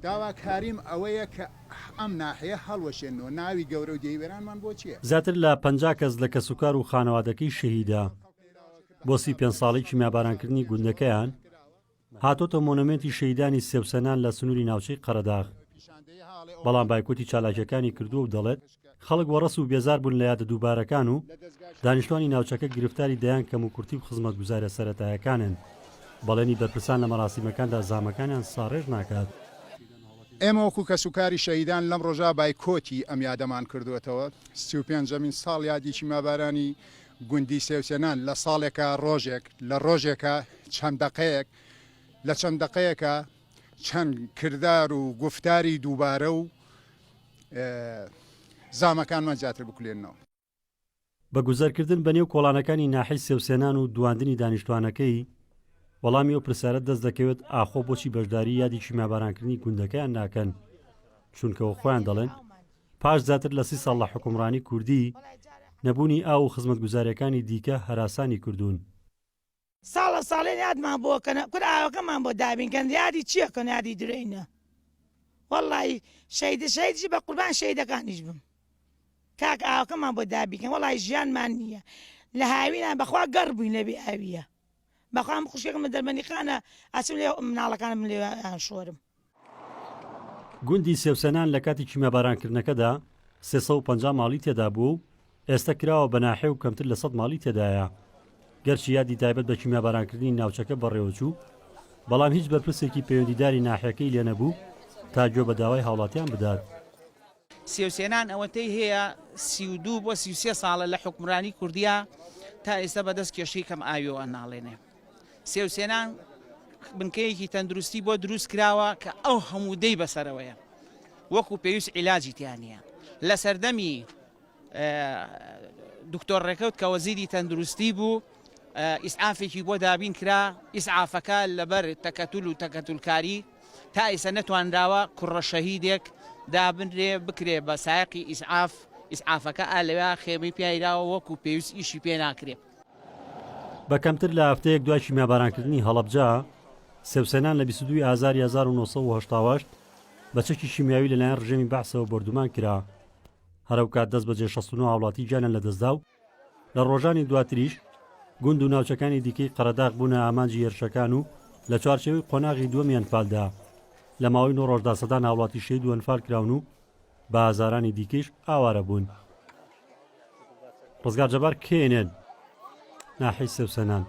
داواکاریم ئەوەیە کە ئەم ناحەیە هەڵوەشێنەوە ناوی گەورە و دەیوێرانمان بۆ چییە؟ زیاتر لە 50 کەس لە کەسوکار و خانەوادەکەی شەهیدا بۆ 35 ساڵی کیمیابارانکردنی گوندەکەیان هاتۆتە مۆنومێنتی شەهیدانی سێوسەنان لە سنووری ناوچەی قەرەداغ. بەڵام بایکۆتی چالاکیەکانی کردووە و دەڵێت خەڵک وەڕەس و بێزار بوون لە یادە دووبارەکان و دانیشتوانی ناوچەکە گرفتاری دەیان کەم و کورتی و خزمەتگوزارە سەرەتایەکانن. بەڵێنی بەرپرسان لە مەراسیمەکاندا زامەکانیان ساڕێژ ناکات. ئێمە وەکو کەسوکاری شەهیدان لەم ڕۆژا بایکۆتی ئەم یادەمان کردوێتەوە. 35مین ساڵ یادی کیمیابارانی گوندی سێوسێنان لە ساڵێکە ڕۆژێک لە ڕۆژێکە چەند دقەیەک لە چەند دقەیەکە چەند کردار و گفتاری دووبارە و زامەکانمان زیاتر بکولێنەوە. بە گوزەرکردن بەنێو کۆڵانەکانی ناحەی سێوسێنان و دواندنی دانیشتوانەکەی وەڵامی ئەو پرسیارە دەست دەکەوێت ئاخۆ بۆچی بەشداری یادی کیمیابارانکردنی گوندەکەیان ناکەن، چونکەوە خۆیان دەڵێن پاش زیاتر لە 30 ساڵ لە حکومڕانی کوردی نەبوونی ئاو و خزمەتگوزاریەکانی دیکە هەراسانی کردوون. ساڵە ساڵێن یادمان بۆکەنە کورد ئاوەکەمان بۆ دابینکەن یادی چیەکەن یادی درێنە وەڵی شەیدیشی بە قوربان شەیدەکانیش بم کاک ئاوەکەمان بۆ دابیکەن وەڵی ژیانمان نییە لە هاوینان بەخوا گەڕ بووین لەبێ ئاویە بەخوام خوشکێکم دەرمەنیخانە ئەچم لێ مناڵەکانم لێیان شۆرم. گوندی سێوسەنان لە کاتی کیمیابارانکردنەکەدا 350 ماڵی تێدا بوو و ئێستا کراوە بە ناحێ و کەمتر لە 100 ماڵی تێدایە. گەرچی یادی تایبەت بە کیمیابارانکردنی ناوچەکە بەڕێوەچوو بەڵام هیچ بەرپرسێکی پەیوەندیداری ناحیەکەی لێ نەبوو تا گوێ بە داوای هاوڵاتیان بدات. سێوسێنان ئەوەتەی هەیە 32 بۆ 33 ساڵە لە حکومڕانی کوردیا تا ئێستا بەدەست کێشەی کەم ئاویەوە ناڵێنێ. سێوسێنان بنکەیەکی تەندروستی بۆ دروست کراوە کە ئەو هەموو دەی بەسەرەوەیە وەکو پێویست عیلاجی تیانە. لە سەردەمی دکتۆر ڕێکەوت کە وەزیری تەندروستی بوو ئیسعافێکی بۆ دابین کرا ئیسعافەکە لەبەر تەکەتول و تەکەتولکاری تا ئێستا نەتوانراوە کوڕە شەهیدێک دابنرێ بکرێ بە سایقی ئیسعافەکە ئالەوە خێمەی پیاراوە وەکو پێویست ئیشی پێ ناکرێ. بە کەمتر لە هەفتەیەک دوای کیمیابارانکردنی هەڵەبجا سێوسێنان لە 22 ئازار 1970 بە چەکی شیمیاوی لەلایەن ڕژێمی بەعسەوە بەردومان کرا. هەرەو کات دەست بەجێ 69 هاوڵاتی گیانیان لەدەستدا و لە ڕۆژانی دواتریش گوند و ناوچەکانی دیکەی قەرەداغ بوونە ئامانجی هێرشەکان و لە چوارچێوەی قۆناغی دووەمیان فالدا. لە ماوەی 9 ڕۆژدا سەدان هاوڵاتی شەید و ئەنفال کراون و بە هازارانی دیکەش ئاوارە بوون. ڕزگار جەبار کێنێن ناحەی سێوسەنان.